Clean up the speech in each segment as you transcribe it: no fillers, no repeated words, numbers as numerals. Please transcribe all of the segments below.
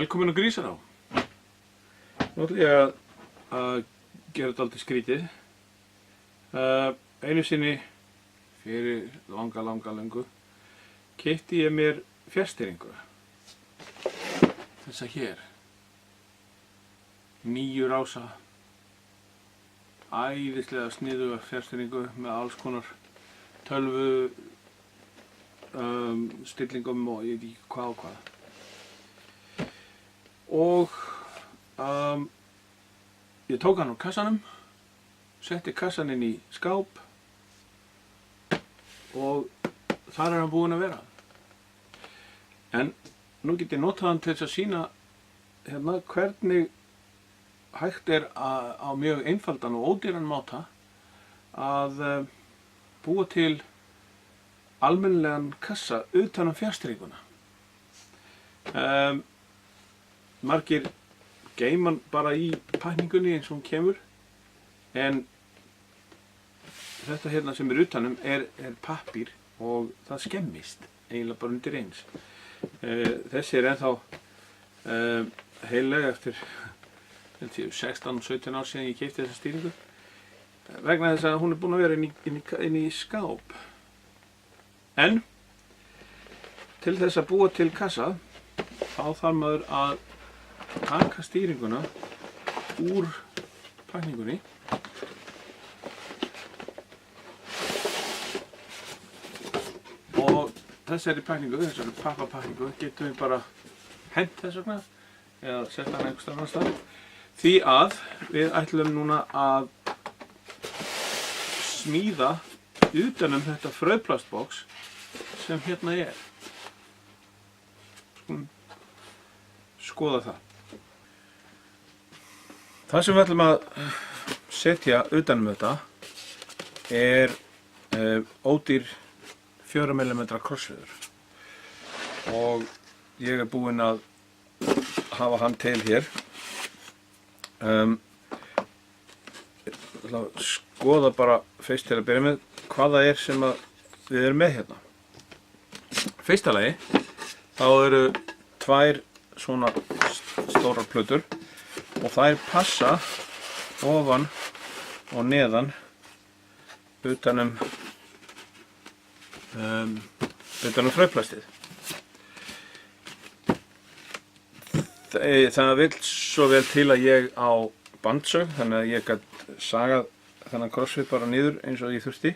Velkomin á Grísará. Nú ætla ég að gera þetta aldrei skrítið. Einu sinni fyrir löngu keypti ég mér fjarstýringu. Þessa hér. 9 rása. Æðislega sniðuga fjarstýringu með alls konar tölvu stillingum og ég veit ekki hvað og hvað. Og ég tók hann úr kassanum, setti kassan inn í skáp og þar hann búinn að vera. En nú get ég notað hann til þess að sýna hérna hvernig hægt á mjög einfaldan og ódýran máta að búa til almennilegan kassa utan fjarstýringuna. Margir geyma hann bara í pakningunni eins og hún kemur, en þetta hérna sem utanum er pappír og það skemmist eiginlega bara undir eins. Þessi er ennþá heilleg eftir 16-17 ár síðan ég keypti þessa stýringu, vegna þess að hún er búin að vera inn í skáp. En til þess að búa til kassa þá þarf maður að taka stýringuna úr pakningunni og þessari pakningu, þessari pappapakningu getum við bara hent þess vegna eða sett hana einhvers staðar annars staðar, því að við ætlum núna að smíða utan þetta frauðplastbox sem hérna er. Skulum skoða það. Það sem við ætlum að setja utan þetta er ódýr 4 mm krossviður og ég er búinn að hafa hann til hér. Ég ætla að skoða bara fyrst til að byrja með hvað það er sem við erum með hérna. Fyrsta lagi þá eru 2 svona stórar plötur og þær passa ofan og neðan utanum frauðplastið. Það vill svo vel til að ég á bandsaug, þannig að ég gat sagað þennan krossvið bara niður eins og ég þurfti.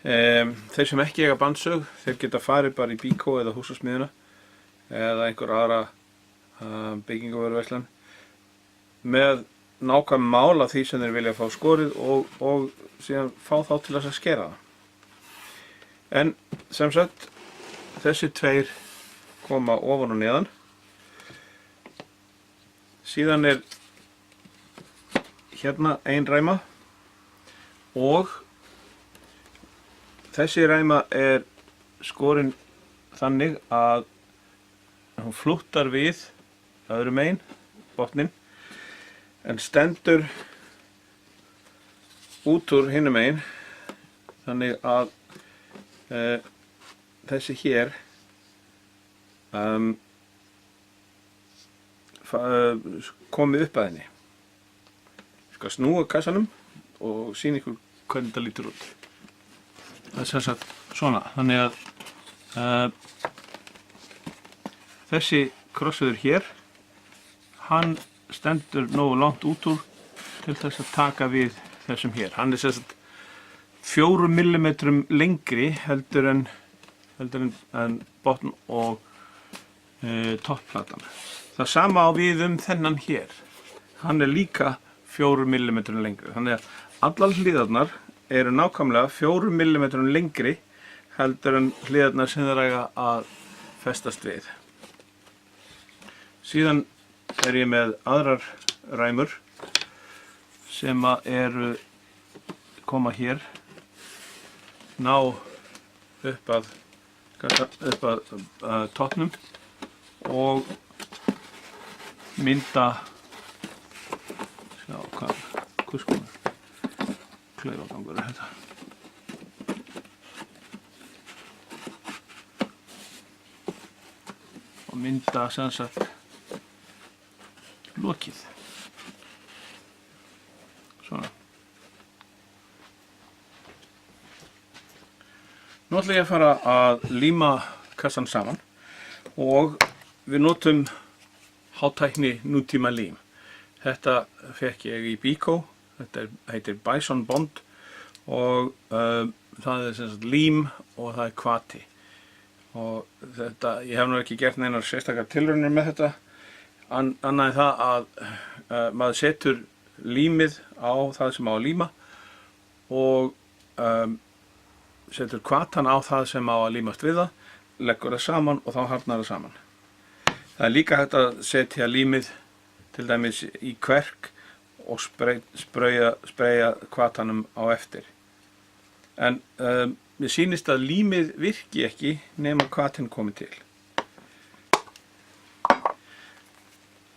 Þeir sem ekki eiga bandsaug, þeir geta farið bara í Bíkó eða Húsasmiðjuna eða einhver aðra byggingarvöruverslan með nákvæm mál af því sem þeir vilja fá skorið og síðan fá þá til þess að skera það. En sem sagt, þessi 2 koma ofan og neðan. Síðan er hérna ein ræma og þessi ræma er skorin þannig að hún flúttar við öðrum megin, botninn, en stendur út úr hinum megin, þannig að þessi hér komið upp að henni. Ég skal snúa kassanum og sýna ykkur hvernig þetta lítur út. Það er sem sagt svona, þannig að þessi krossviður hér, hann stendur nógu langt út úr til þess að taka við þessum hér. Hann er sem sagt 4 mm lengri heldur en botn og toppplatan. Það sama á við þennan hér. Hann er líka 4 mm lengri. Þannig að allar hliðarnar eru nákvæmlega 4 mm lengri heldur en hliðarnar sem þeir eiga að festast við. Síðan er ég með aðrar ræmur sem eru koma hér, ná upp að toppnum og mynda, sjá hvers konar klaufagangur er þetta. Og mynda sem sagt lokið. Svona. Nú ætla ég að fara að líma kassan saman og við notum hátækni nútíma lím. Þetta fekk ég í Biko, þetta heitir Bison Bond og það er sem sagt lím og það er hvati. Og þetta, ég hef nú ekki gert neinar sérstakar tilraunir með þetta, annað en það að maður setur límið á það sem á að líma og setur hvatana á það sem á að límast við það, leggur það saman og þá harðnar það saman. Það er líka hægt að setja límið til dæmis í kverk og spreyja hvatanum á eftir. En mér sýnist að límið virki ekki nema hvatinn komi til.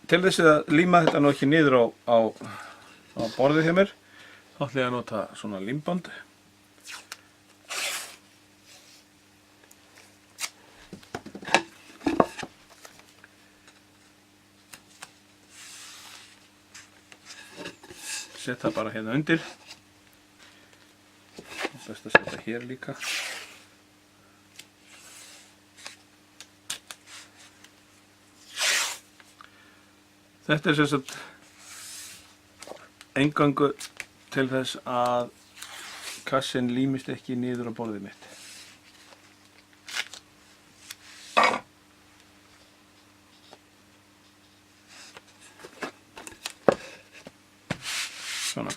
Til þess að líma þetta nú ekki niður á borðið hjá mér, þá ætla ég að nota svona límband. Sett það bara hérna undir. Best að setja hér líka. Þetta er sem sagt eingöngu til þess að kassinn límist ekki niður á borðið mitt. Svona.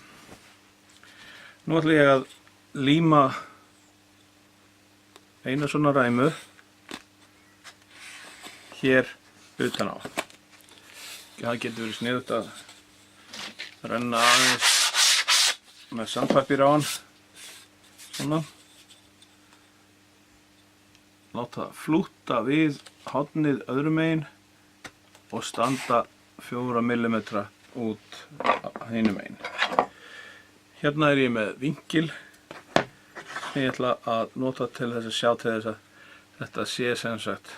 Nú ætla ég að líma eina svona ræmu hér utan á. Það getur verið sniðugt að renna aðeins með sandpapír á hann. Svona. Láta það flúta við hornið öðrum megin og standa 4 mm út hinum megin. Hérna er ég með vinkil sem ég ætla að nota til þess að sjá til þess að þetta sé sem sagt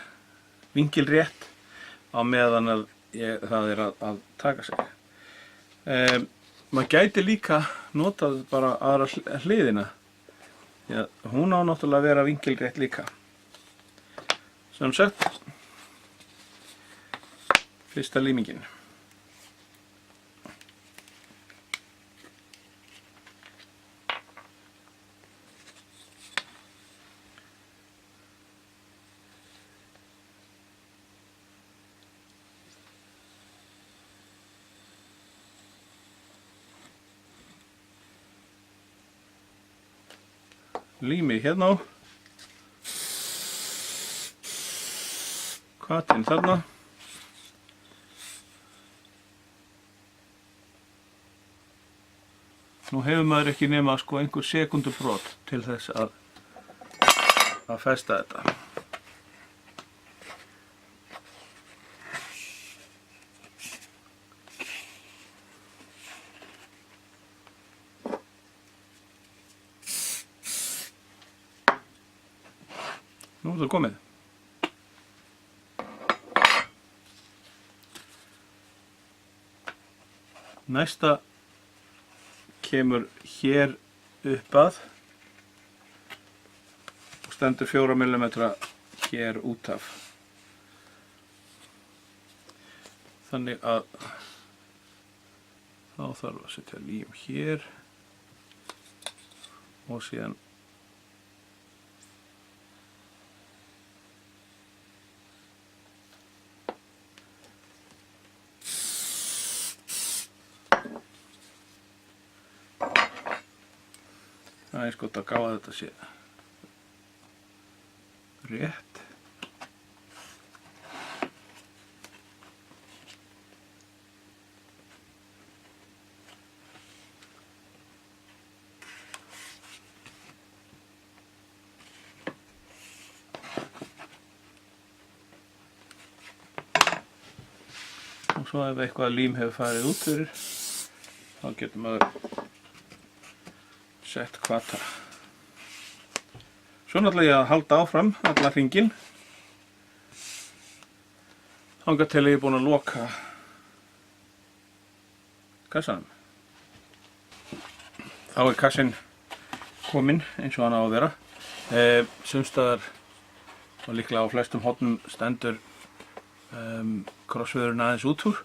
vinkilrétt á meðan að það er að taka sig. Maður gæti líka notað bara aðra hliðina. Já, hún á náttúrulega að vera vinkilrétt líka. Sem sagt, fyrsta límingin. Límið hérna á, hvatinn þarna, nú hefur maður ekki nema sko einhver sekúndubrot til þess að festa þetta. Nú er það komið. Næsta kemur hér upp að og stendur 4 mm hér út af. Þannig að þá þarf að setja lím hér og síðan það er skott að gá að þetta sé rétt. Og svo ef eitthvað lím hefur farið út fyrir, þá getur maður sett hvata. Svo ætla ég að halda áfram alla hringinn þangað til ég er búinn að loka kassanum. Þá kassinn kominn eins og hann á að vera. Sumstaðar og líklega á flestum hornum stendur krossviðurinn aðeins út úr.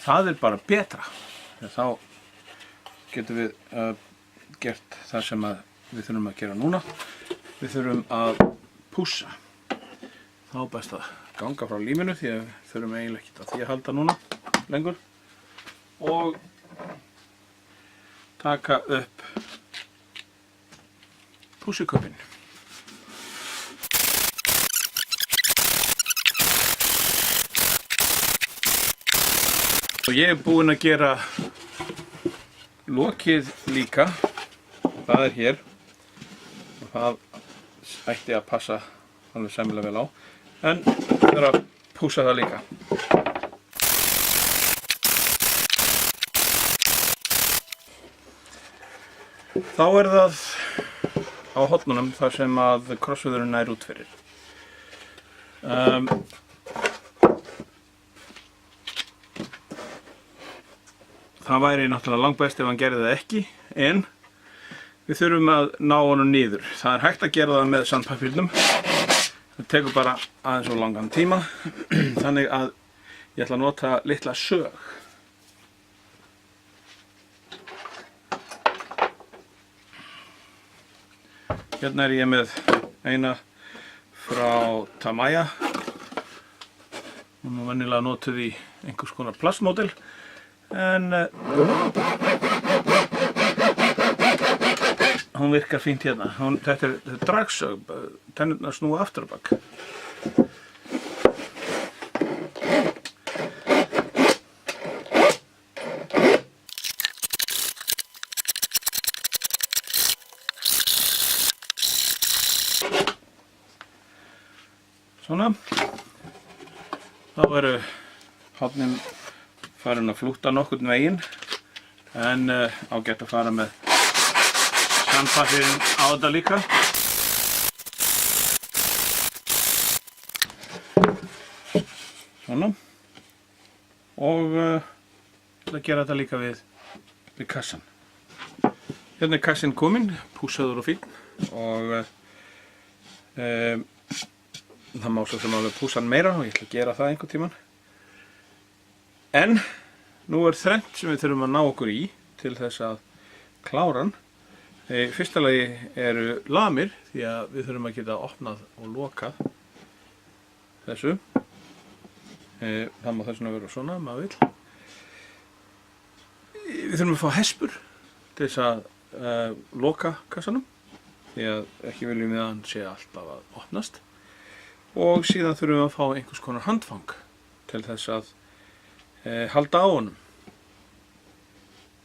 Það bara betra. Þá getum við gert það sem við þurfum að gera núna. Við þurfum að pússa. Þá best að ganga frá líminu því að við þurfum eiginlega ekkert að því að halda núna lengur. Og taka upp pússuköpinn. Og ég búinn að gera lokið líka. Það hér. Og það ætti að passa alveg sæmilega vel á. En við þurfum að pússa það líka. Þá það á hornunum þar sem að krossviðurinn nær út fyrir. Það væri náttúrulega langbest ef hann gerði það ekki, en við þurfum að ná honum niður. Það hægt að gera það með sandpapírnum. Það tekur bara aðeins og langan tíma, þannig að ég ætla að nota litla sög. Hérna ég með eina frá Tamiya. Hún venjulega notuð í einhvers konar plastmódel, en hún virkar fínt hérna. Þetta dragsög, tennurnar snúa aftur á bak. Svona. Þá hornin farin að flúta nokkurn veginn, en ágætt að fara með sandpapírinn á þetta líka. Svona. Og ég ætla að gera þetta líka við kassan. Hérna kassin kominn, pússaður og fín, og það má svo sem alveg pússa hann meira og ég ætla að gera það einhvern tímann. En nú þrennt sem við þurfum að ná okkur í til þess að klára hann. Í fyrsta lagi eru lamir því að við þurfum að geta opnað og lokað þessu. Það má þess vegna vera svona, maður vill. Við þurfum að fá hespur til þess að loka kassanum því að ekki viljum við að hann sé alltaf að opnast. Og síðan þurfum við að fá einhvers konar handfang til þess að halda á honum.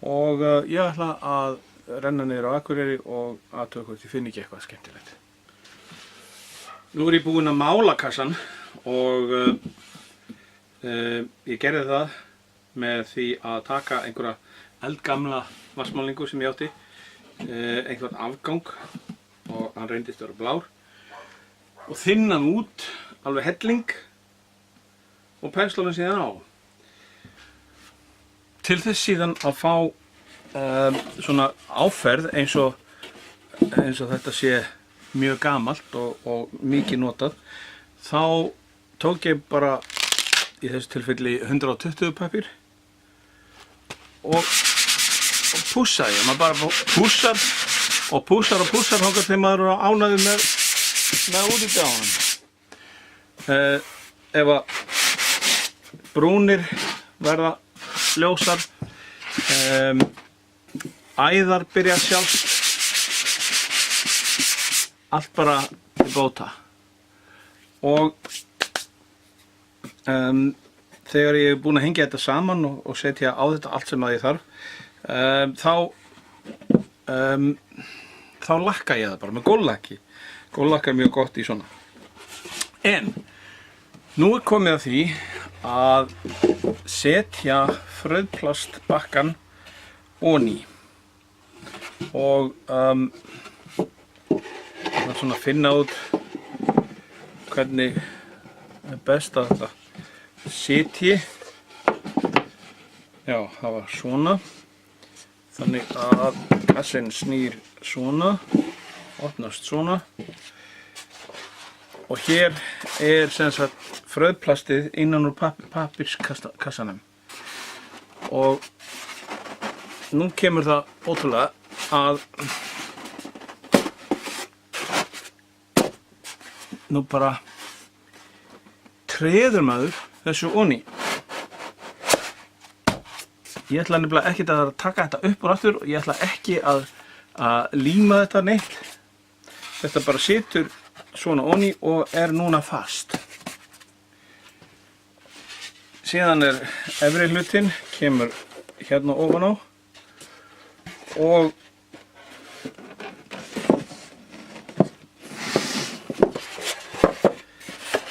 Og ég ætla að renna niður á Akureyri og athuga hvort ég finn ekki eitthvað skemmtilegt. Nú ég búinn að mála kassan og ég gerði það með því að taka einhverja eldgamla vatnsmálingu sem ég átti, einhvern afgang, og hann reyndist að vera blár, og þynna hann út alveg helling og pensla hann síðan á. Til þess síðan að fá svona áferð eins og þetta sé mjög gamalt og mikið notað, þá tók ég bara í þessu tilfelli 120 pappír og pússaði. Maður bara pússar og pússar og pússar þangað til maður er ánægður með útlitið á honum. Ef að brúnir verða ljósar, æðar byrja sjálfs, allt bara til bóta. Og þegar ég búinn að hengja þetta saman og setja á þetta allt sem að ég þarf, þá lakka ég það bara með góllakki. Góllakk er mjög gott í svona. En nú komið að því að setja frauðplastbakkann oní og svona finna út hvernig er best að þetta sitji. Já, það var svona. Þannig að kassinn snýr svona, opnast svona. Og hér sem sagt frauðplastið innan úr pappírskassanum. Og nú kemur það ótrúlega að nú bara treður maður þessu onni. Ég ætla nefnilega ekki að taka þetta upp og aftur og ég ætla ekki að líma þetta neitt. Þetta bara situr svona onni og núna fast. Síðan efri hlutinn kemur hérna ofan á og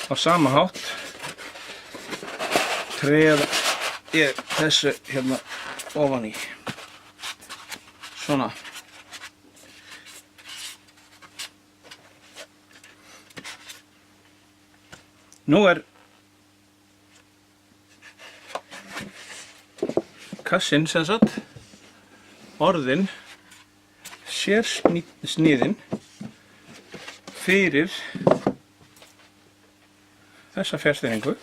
á sama hátt treða ég þessu hérna ofan í. Svona. Nú kassinn sem sagt orðinn sérsniðinn fyrir þessa fjærstýringu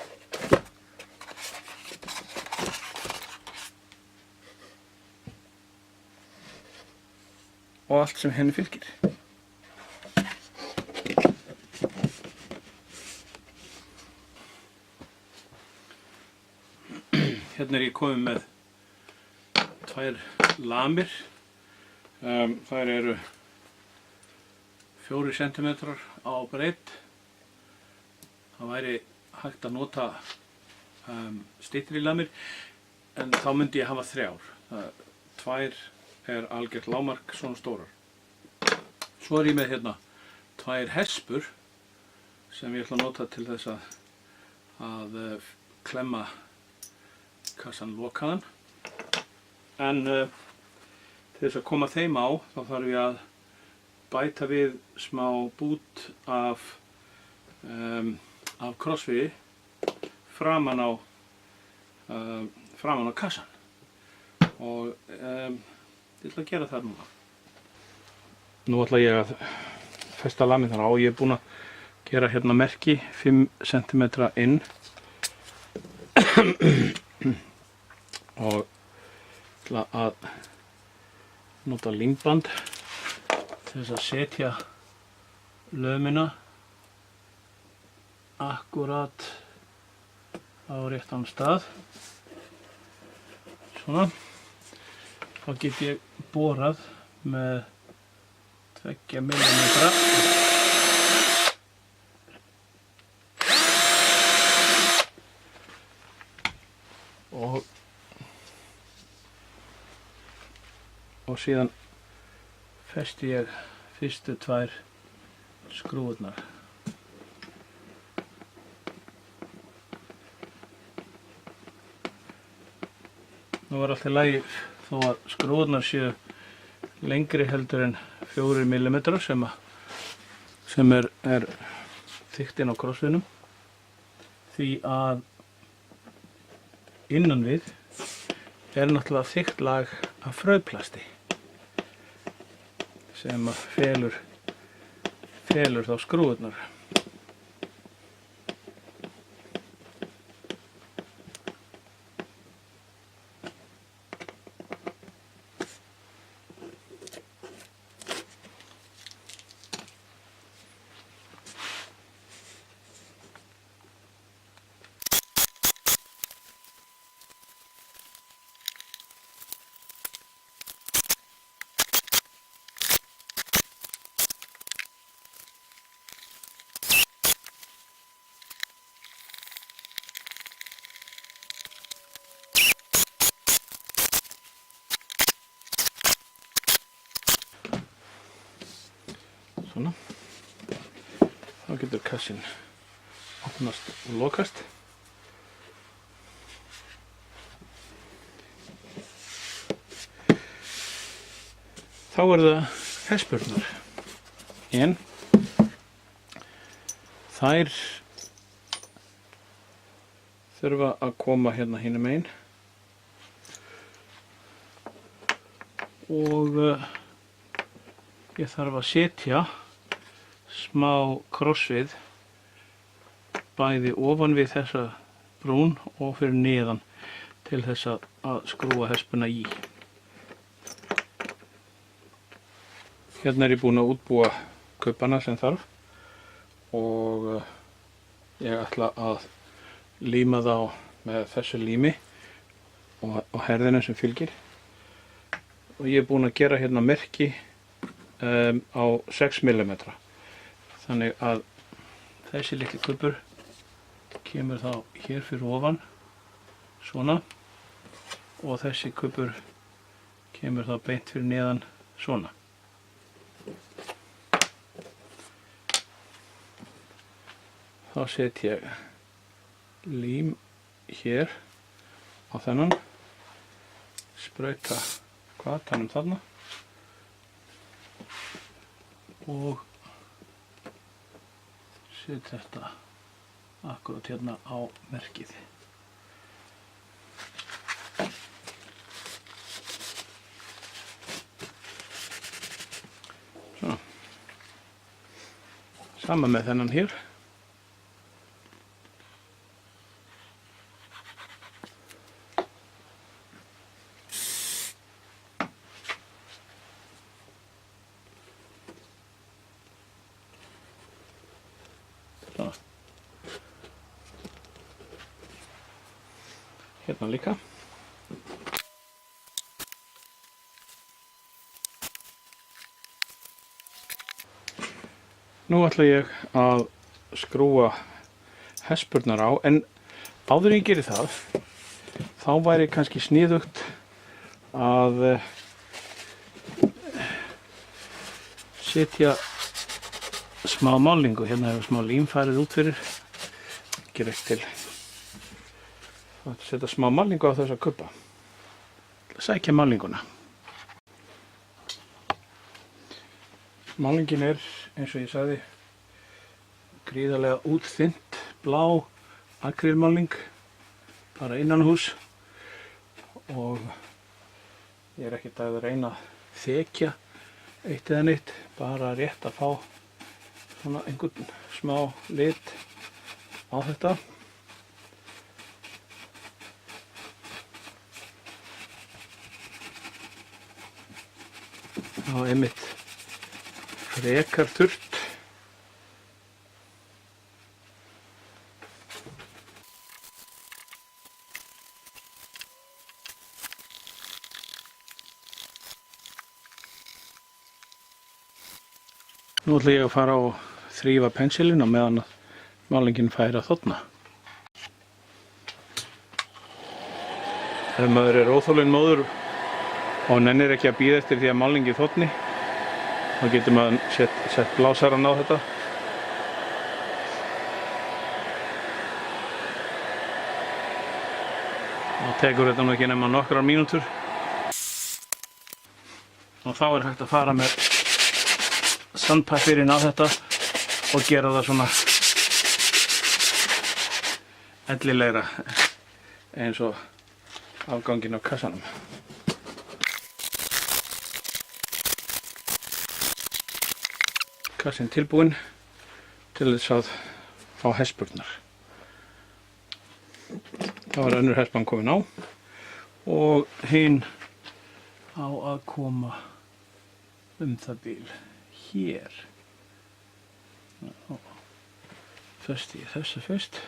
og allt sem henni fylgir. Hérna ég komið með 2 lamir. Þær eru 4 cm á breidd. Það væri hægt að nota styttri lamir en þá myndi ég hafa 3. 2 algjört lágmark svona stórar. Svo ég með hérna 2 hespur sem ég ætla að nota til þess að klemma kassan lokaðan. En til þess að koma þeim á þá þarf ég að bæta við smá bút af krossviði framan á kassan. Og ég ætla að gera það núna. Nú ætla ég að festa lamið þarna á. Ég búinn að gera hérna merki 5 cm inn. Og ætla að nota límband til þess að setja lömina akkurat á réttan stað. Svona. Þá get ég borað með 2 millimetra. Og síðan festi ég fyrstu 2 skrúfurnar. Nú var allt í lagi þó að skrúfurnar séu lengri heldur en 4 mm sem þykktin á krossviðnum, því að innan við náttúrulega þykkt lag af frauðplasti sem felur þá skrúfurnar. Svona. Þá getur kassinn opnast og lokast. Þá það hespurnar. En þær þurfa að koma hérna hinum megin og ég þarf að setja smá krossvið bæði ofan við þessa brún og fyrir neðan til þess að skrúa hespuna í. Hérna er ég búinn að útbúa kubbana sem þarf og ég ætla að líma þá með þessu lími og herðina sem fylgir. Og ég er búinn að gera hérna merki á 6 mm. Þannig að þessi litli kubbur kemur þá hér fyrir ofan, svona, og þessi kubbur kemur þá beint fyrir neðan, svona. Þá set ég lím hér á þennan, sprauta hvatanum þarna og set þetta akkurat hérna á merkið. Svona. Sama með þennan hér. Hérna líka. Nú ætla ég að skrúa hespurnar á, en áður en ég geri það, þá væri kannski sniðugt að setja smá málingu. Hérna hefur smá lím farið út fyrir, ger ekki til að setja smá málingu á þessa kubba. Sækja málinguna. Málingin er, eins og ég sagði, gríðarlega útþynnt, blá akrílmáling, bara innanhús, og ég er ekkert að reyna að þekja eitt eða neitt, bara rétt að fá svona einhvern smá lit á þetta. Og einmitt frekar þurrt. Nú ætla ég að fara og þrífa pensilinn á meðan að málingin fær að þorna. Ef maður er óþolinn móður og nennir ekki að bíða eftir því að málingin þorni, þá getur maður sett blásarann á þetta. Og tekur þetta nú ekki nema nokkrar mínútur. Og þá er hægt að fara með sandpappírinn á þetta og gera það svona ellilegra eins og afganginn á kassanum. Kassin tilbúinn til þess að fá hespurnar. Það var önnur hespan komin á og hinn á að koma það bil hér. Festi ég þessa fyrst.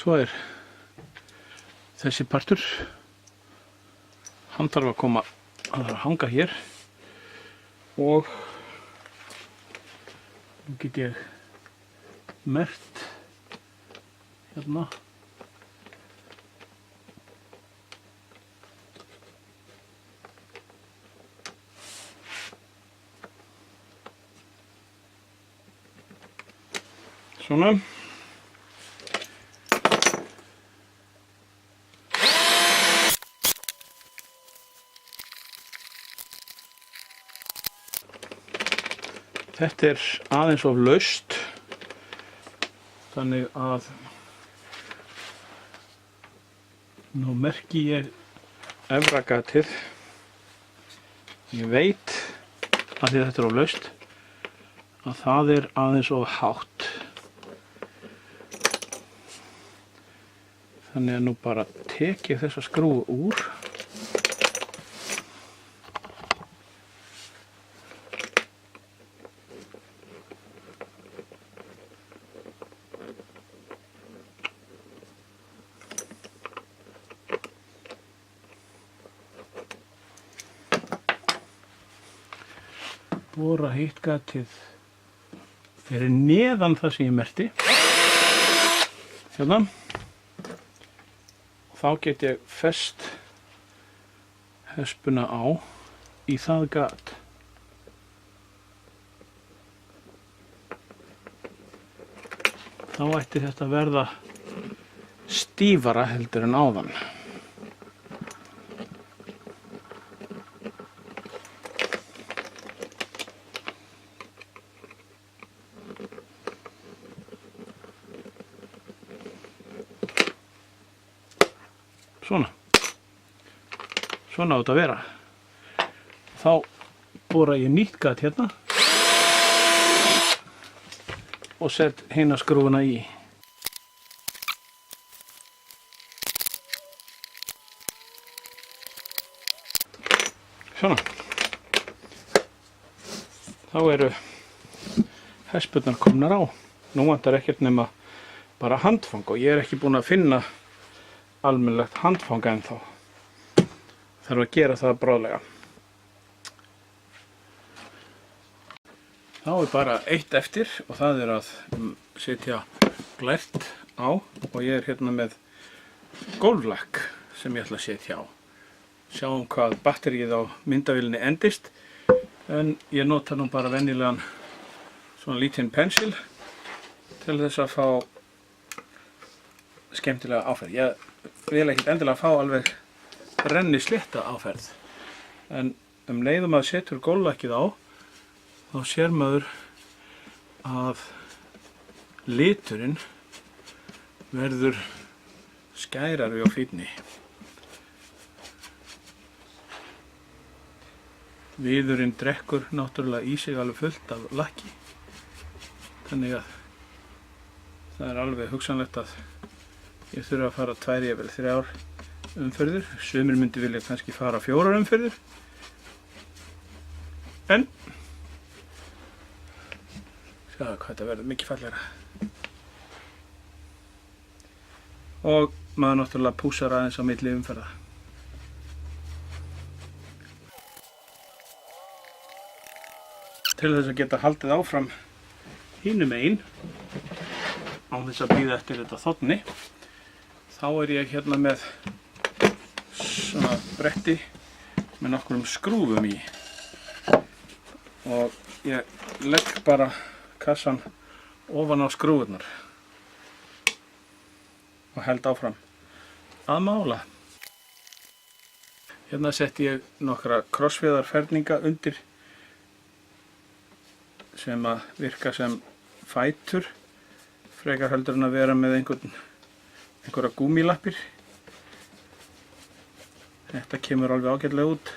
Svo er þessi partur, hann þarf að koma, hann þarf að hanga hér og nú get ég merkt hérna svona. Þetta er aðeins of laust Þannig að nú merki ég efra gatið. Ég veit að því þetta er of laust að það er aðeins of hátt. Þannig að nú bara tek ég þessa skrúfu úr. Bora hitt gatið fyrir neðan það sem ég merkti. Hérna. Og þá get ég fest hespuna á í það gat. Þá ætti þetta að verða stífara heldur en áðan. Svona á þetta að vera. Þá bora ég nýtt gat hérna og set hina skrúfuna í. Svona. Þá eru hespurnar komnar á. Nú vantar ekkert nema bara handfang og ég er ekki búinn að finna almennilegt handfang ennþá. Þarf að gera það bráðlega. Þá er bara eitt eftir og það er að setja glært á og ég er hérna með gólflakk sem ég ætla að setja á. Sjáum hvað batterið á myndavélinni endist en ég nota nú bara venjulegan svona lítinn pensil til þess að fá skemmtilega áferð. Ég vil ekkert endilega fá alveg renni slétta áferð en leiðum að setur gólflakkið á þá sér maður að liturinn verður skærari á fínni. Viðurinn drekkur náttúrulega í sig alveg fullt af lakki þannig að það er alveg hugsanlegt að ég þurfa að fara 2 eða 3 umferðir. Sumir myndi vilja kannski fara 4 umferðir. En sjáðu hvað þetta verður mikið fallegra. Og maður náttúrulega púsar aðeins á milli umferða. Til þess að geta haldið áfram hinum megin án þess að bíða eftir þetta þotni, þá er ég hérna með svona bretti með nokkrum skrúfum í og ég legg bara kassan ofan á skrúfurnar og held áfram að mála. Hérna setti ég nokkra krossviðarferninga undir sem að virka sem fætur frekar heldur en að vera með einhverja gúmmílappir. Þetta kemur alveg ágætlega út.